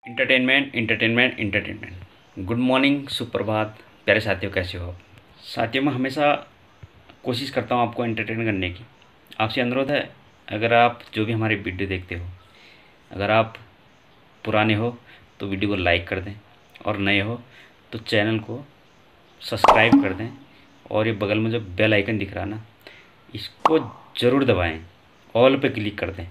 Entertainment entertainment entertainment. Good morning, सुप्रभात प्यारे साथियों, कैसे हो आप? साथियों, मैं हमेशा कोशिश करता हूँ आपको एंटरटेन करने की। आपसे अनुरोध है, अगर आप जो भी हमारी वीडियो देखते हो, अगर आप पुराने हो तो वीडियो को लाइक कर दें, और नए हो तो चैनल को सब्सक्राइब कर दें, और ये बगल में जो बेल आइकन दिख रहा है ना, इसको ज़रूर दबाएं, ऑल पे क्लिक कर दें।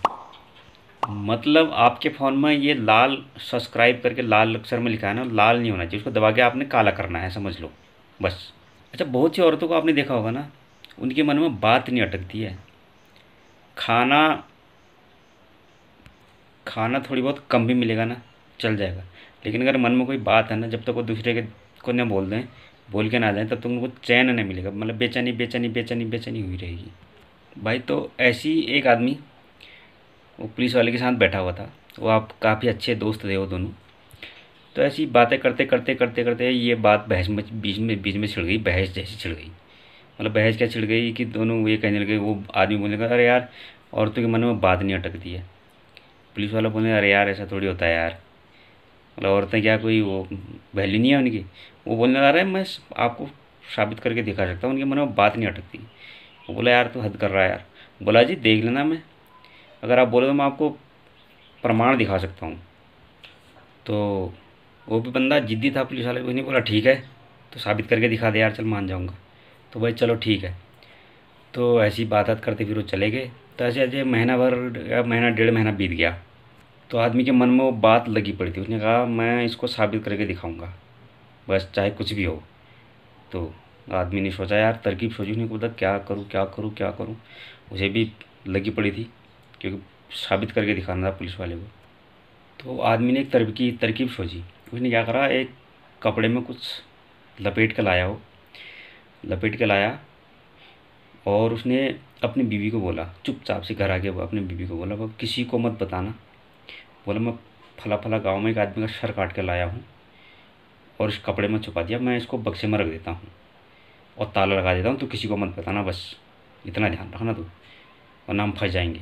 मतलब आपके फ़ोन में ये लाल सब्सक्राइब करके लाल अक्षर में लिखा है ना, लाल नहीं होना चाहिए, उसको दबा के आपने काला करना है, समझ लो बस। अच्छा, बहुत सी औरतों को आपने देखा होगा ना, उनके मन में बात नहीं अटकती है। खाना खाना थोड़ी बहुत कम भी मिलेगा ना, चल जाएगा, लेकिन अगर मन में कोई बात है ना, जब तक वो दूसरे के को न बोल दें, बोल के ना जाए, तब तक उनको चैन नहीं मिलेगा। मतलब बेचैनी बेचैनी बेचैनी बेचैनी हुई रहेगी भाई। तो ऐसी एक आदमी, वो पुलिस वाले के साथ बैठा हुआ था। वो आप काफ़ी अच्छे दोस्त थे वो दोनों। तो ऐसी बातें करते करते करते करते ये बात बहस में बीच में छिड़ गई, बहस जैसी छिड़ गई। मतलब बहस क्या छिड़ गई कि दोनों ये कहने लगे, वो आदमी बोलने लगा, अरे यार, औरतों के मन में बात नहीं अटकती है। पुलिस वाला बोलने, अरे यार, ऐसा थोड़ी होता है यार, मतलब औरतें क्या कोई वो वैल्यू नहीं है उनकी। वो बोलने लगा, अरे मैं आपको साबित करके दिखा सकता हूँ, उनके मन में बात नहीं अटकती। वो बोला, यार तू हद कर रहा है यार। बोला, जी देख लेना, मैं अगर आप बोले तो मैं आपको प्रमाण दिखा सकता हूँ। तो वो भी बंदा जिद्दी था, पुलिस वाले को नहीं बोला, ठीक है तो साबित करके दिखा दे यार, चल मान जाऊँगा। तो भाई चलो ठीक है। तो ऐसी बात करते फिर वो चले गए। तो ऐसे ऐसे महीना भर या महीना डेढ़ महीना बीत गया। तो आदमी के मन में वो बात लगी पड़ी थी, उसने कहा मैं इसको साबित करके दिखाऊंगा, बस चाहे कुछ भी हो। तो आदमी ने सोचा, यार तरकीब सोची, उसने बोला क्या करूँ क्या करूँ क्या करूँ। उसे भी लगी पड़ी थी, क्योंकि साबित करके दिखाना था पुलिस वाले को। तो आदमी ने एक तरकीब सोची। उसने क्या करा, एक कपड़े में कुछ लपेट के लाया, वो लपेट के लाया, और उसने अपनी बीवी को बोला, चुपचाप से घर आके वो अपनी बीवी को बोला, वो किसी को मत बताना। बोला, मैं फला फला गांव में एक आदमी का सर काट के लाया हूँ, और इस कपड़े में छुपा दिया, मैं इसको बक्से में रख देता हूँ और ताला लगा देता हूँ, तो किसी को मत बताना, बस इतना ध्यान रखना तू, वरना हम फंस जाएंगे।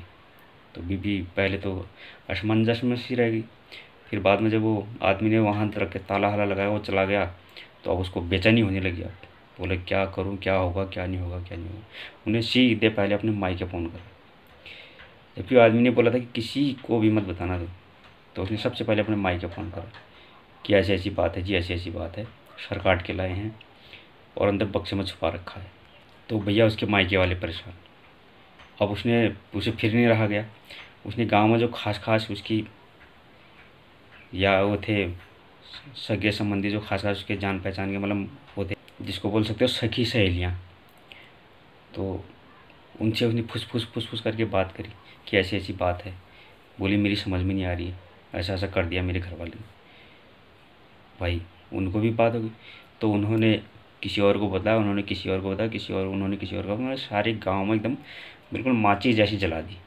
तो बीवी पहले तो असमंजस में सी रह गई। फिर बाद में जब वो आदमी ने वहाँ रख के ताला हाला लगाया, वो चला गया, तो अब उसको बेचैनी होने लगी। अब बोले, क्या करूँ, क्या होगा क्या नहीं होगा क्या नहीं होगा। उन्हें सीधे पहले अपने माई के फ़ोन करा। जबकि आदमी ने बोला था कि किसी को भी मत बताना तो उसने सबसे पहले अपने माई के फ़ोन करा कि ऐसी ऐसी बात है जी, ऐसी ऐसी बात है, सर काट के लाए हैं और अंदर बक्से में छुपा रखा है। तो भैया उसके मायके वाले परेशान। अब उसने उसे फिर नहीं रहा गया। उसने गांव में जो खास खास उसकी या वो थे सगे संबंधी, जो खास खास उसके जान पहचान के, मतलब वो थे जिसको बोल सकते हो सखी सहेलियाँ, तो उनसे उसने फुस फुस फुस फुस करके बात करी कि ऐसी ऐसी बात है। बोली, मेरी समझ में नहीं आ रही है, ऐसा ऐसा कर दिया मेरे घर वाले ने। भाई उनको भी बात हो गई, तो उन्होंने किसी और को बताया, उन्होंने किसी और को बताया, किसी और उन्होंने किसी और को, उन्होंने सारे गांव में एकदम बिल्कुल माचिस जैसी जला दी।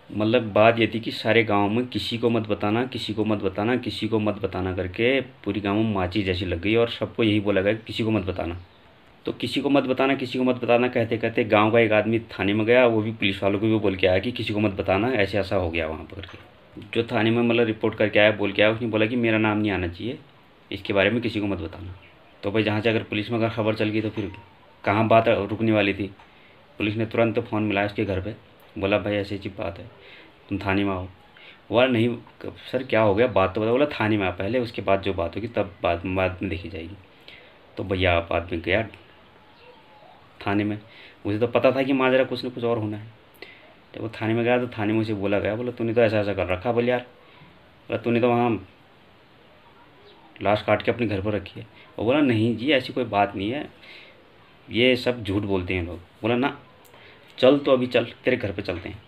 मतलब बात ये थी कि सारे गांव में किसी को मत बताना, किसी को मत बताना, किसी को मत बताना करके पूरी गांव में माचिस जैसी लग गई, और सबको यही बोला गया कि किसी को मत बताना। तो किसी को मत बताना, किसी को मत बताना कहते कहते गांव का एक आदमी थाने में गया, वो भी पुलिस वालों को भी बोल के आया कि किसी को मत बताना, ऐसे ऐसा हो गया वहाँ पर करके। जो थाने में मतलब रिपोर्ट करके आया, बोल के आया, उसने बोला कि मेरा नाम नहीं आना चाहिए, इसके बारे में किसी को मत बताना। तो भाई जहाँ से अगर पुलिस में अगर खबर चल गई तो फिर कहाँ बात रुकने वाली थी। पुलिस ने तुरंत फ़ोन मिलाया उसके घर पे, बोला भाई ऐसी ऐसी बात है, तुम थाने में आओ। बोला, नहीं सर क्या हो गया, बात तो बताओ। बोला, थाने में आ पहले, उसके बाद जो बात होगी तब बाद में देखी जाएगी। तो भैया आप आदमी गया थाने में। मुझे तो पता था कि माजरा कुछ न कुछ और होना है। जब वो थाने में गया तो थाने में उसे बोला गया, बोला तूने तो ऐसा ऐसा कर रखा। बोले, यार बोला तूने तो वहाँ लाश काट के अपने घर पर रखी है। वो बोला, नहीं जी ऐसी कोई बात नहीं है, ये सब झूठ बोलते हैं लोग। बोला, ना चल तो अभी चल, तेरे घर पे चलते हैं।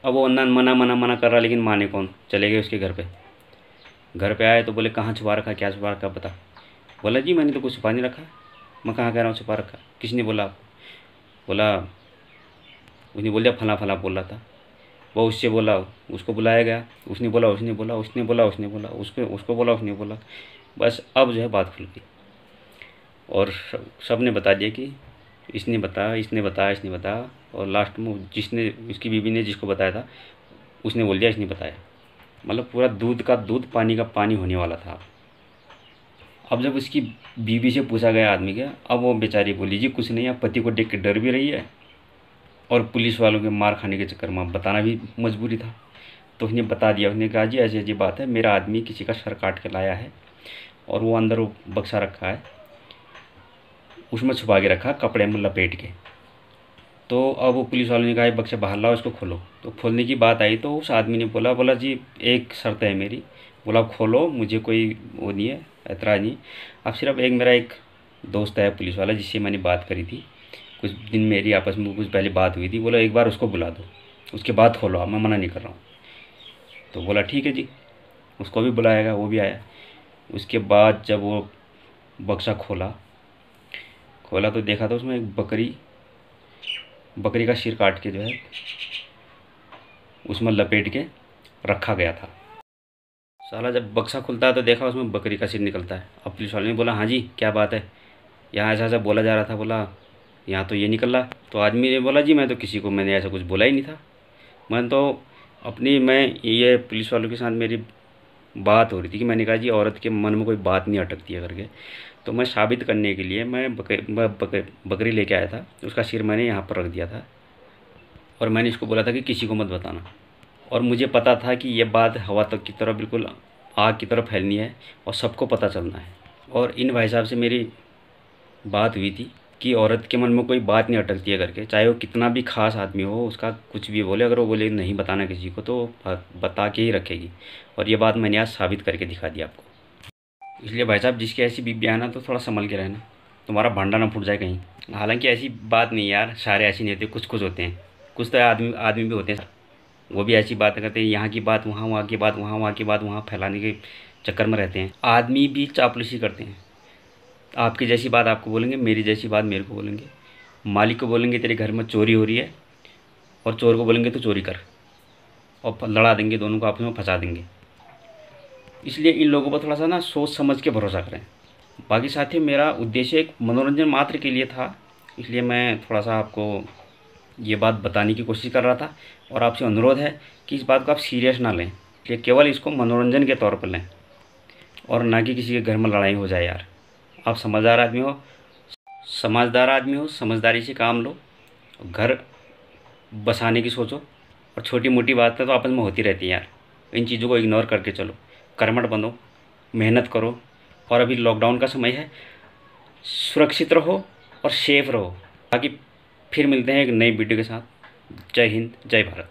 अब वो अन्ना मना मना मना कर रहा, लेकिन माने कौन। चले गए उसके घर पे। घर पे आए तो बोले, कहाँ छुपा रखा, क्या छुपा रखा बता। बोला, जी मैंने तो कुछ छुपा नहीं रखा। मैं कहाँ कह रहा हूँ छुपा रखा, किसने बोला आपको। बोला, उसने बोल दिया फला फला बोल रहा था। वो उससे बोला, उसको बुलाया गया, उसने बोला, उसने बोला, उसने बोला, उसने बोला, उसको बोला, उसने बोला। बस अब जो है बात खुल गई, और सब ने बता दिया कि इसने बताया, इसने बताया, इसने बताया। और लास्ट में जिसने, उसकी बीवी ने जिसको बताया था, उसने बोल दिया इसने बताया। मतलब पूरा दूध का दूध पानी का पानी होने वाला था। अब जब उसकी बीवी से पूछा गया आदमी के, अब वो बेचारी बोली जी कुछ नहीं, अब पति को देख के डर भी रही है और पुलिस वालों के मार खाने के चक्कर में बताना भी मजबूरी था। तो उसने बता दिया, उसने कहा जी ऐसी ऐसी बात है, मेरा आदमी किसी का सर काट के लाया है और वो अंदर वो बक्सा रखा है, उसमें छुपा के रखा कपड़े में लपेट के। तो अब वो पुलिस वालों ने कहा बक्सा बाहर लाओ, इसको खोलो। तो खोलने की बात आई तो उस आदमी ने बोला बोला जी एक शर्त है मेरी। बोला खोलो, मुझे कोई वो नहीं है, ऐतराज़ नहीं। अब सिर्फ एक मेरा एक दोस्त है पुलिस वाला जिससे मैंने बात करी थी, कुछ दिन मेरी आपस में कुछ पहले बात हुई थी। बोला एक बार उसको बुला दो, उसके बाद खोलो आप, मैं मना नहीं कर रहा हूँ। तो बोला ठीक है जी, उसको भी बुलाएगा, वो भी आया। उसके बाद जब वो बक्सा खोला खोला तो देखा तो उसमें एक बकरी का सिर काट के जो है उसमें लपेट के रखा गया था। साला जब बक्सा खुलता है तो देखा उसमें बकरी का सिर निकलता है। अब पुलिस वाले ने बोला हाँ जी क्या बात है, यहाँ ऐसा ऐसा बोला जा रहा था। बोला यहाँ तो ये निकल रहा। तो आदमी ने बोला जी मैं तो किसी को मैंने ऐसा कुछ बोला ही नहीं था, मैं तो अपनी मैं ये पुलिस वालों के साथ मेरी बात हो रही थी कि मैंने कहा जी औरत के मन में कोई बात नहीं अटकती है करके। तो मैं साबित करने के लिए मैं बकरी लेके आया था, उसका सिर मैंने यहाँ पर रख दिया था और मैंने इसको बोला था कि किसी को मत बताना। और मुझे पता था कि ये बात हवा तक की तरह बिल्कुल आग की तरह फैलनी है और सबको पता चलना है। और इन भाई साहब से मेरी बात हुई थी कि औरत के मन में कोई बात नहीं अटकती है करके, चाहे वो कितना भी खास आदमी हो, उसका कुछ भी बोले, अगर वो बोले नहीं बताना किसी को तो बता के ही रखेगी। और ये बात मैंने आज साबित करके दिखा दी आपको। इसलिए भाई साहब जिसकी ऐसी बीबी आना तो थोड़ा संभल के रहना, तुम्हारा भांडा ना फूट जाए कहीं। हालांकि ऐसी बात नहीं यार, सारे ऐसे नहीं होते, कुछ कुछ होते हैं, कुछ तो आदमी आदमी भी होते हैं वो भी ऐसी बातें करते हैं, यहाँ की बात वहाँ, वहाँ की बात वहाँ, वहाँ की बात वहाँ फैलाने के चक्कर में रहते हैं। आदमी भी चापलूसी करते हैं, आपकी जैसी बात आपको बोलेंगे, मेरी जैसी बात मेरे को बोलेंगे, मालिक को बोलेंगे तेरे घर में चोरी हो रही है और चोर को बोलेंगे तो चोरी कर, और लड़ा देंगे, दोनों को आपस में फंसा देंगे। इसलिए इन लोगों पर थोड़ा सा ना सोच समझ के भरोसा करें। बाकी साथियों मेरा उद्देश्य एक मनोरंजन मात्र के लिए था, इसलिए मैं थोड़ा सा आपको ये बात बताने की कोशिश कर रहा था। और आपसे अनुरोध है कि इस बात को आप सीरियस ना लें, कि केवल इसको मनोरंजन के तौर पर लें और ना कि किसी के घर में लड़ाई हो जाए। यार आप समझदार आदमी हो, समझदारी से काम लो, घर बसाने की सोचो। और छोटी मोटी बातें तो आपस में होती रहती हैं यार, इन चीज़ों को इग्नोर करके चलो, कर्मठ बनो, मेहनत करो। और अभी लॉकडाउन का समय है, सुरक्षित रहो और सेफ रहो। बाकी फिर मिलते हैं एक नई वीडियो के साथ। जय हिंद, जय भारत।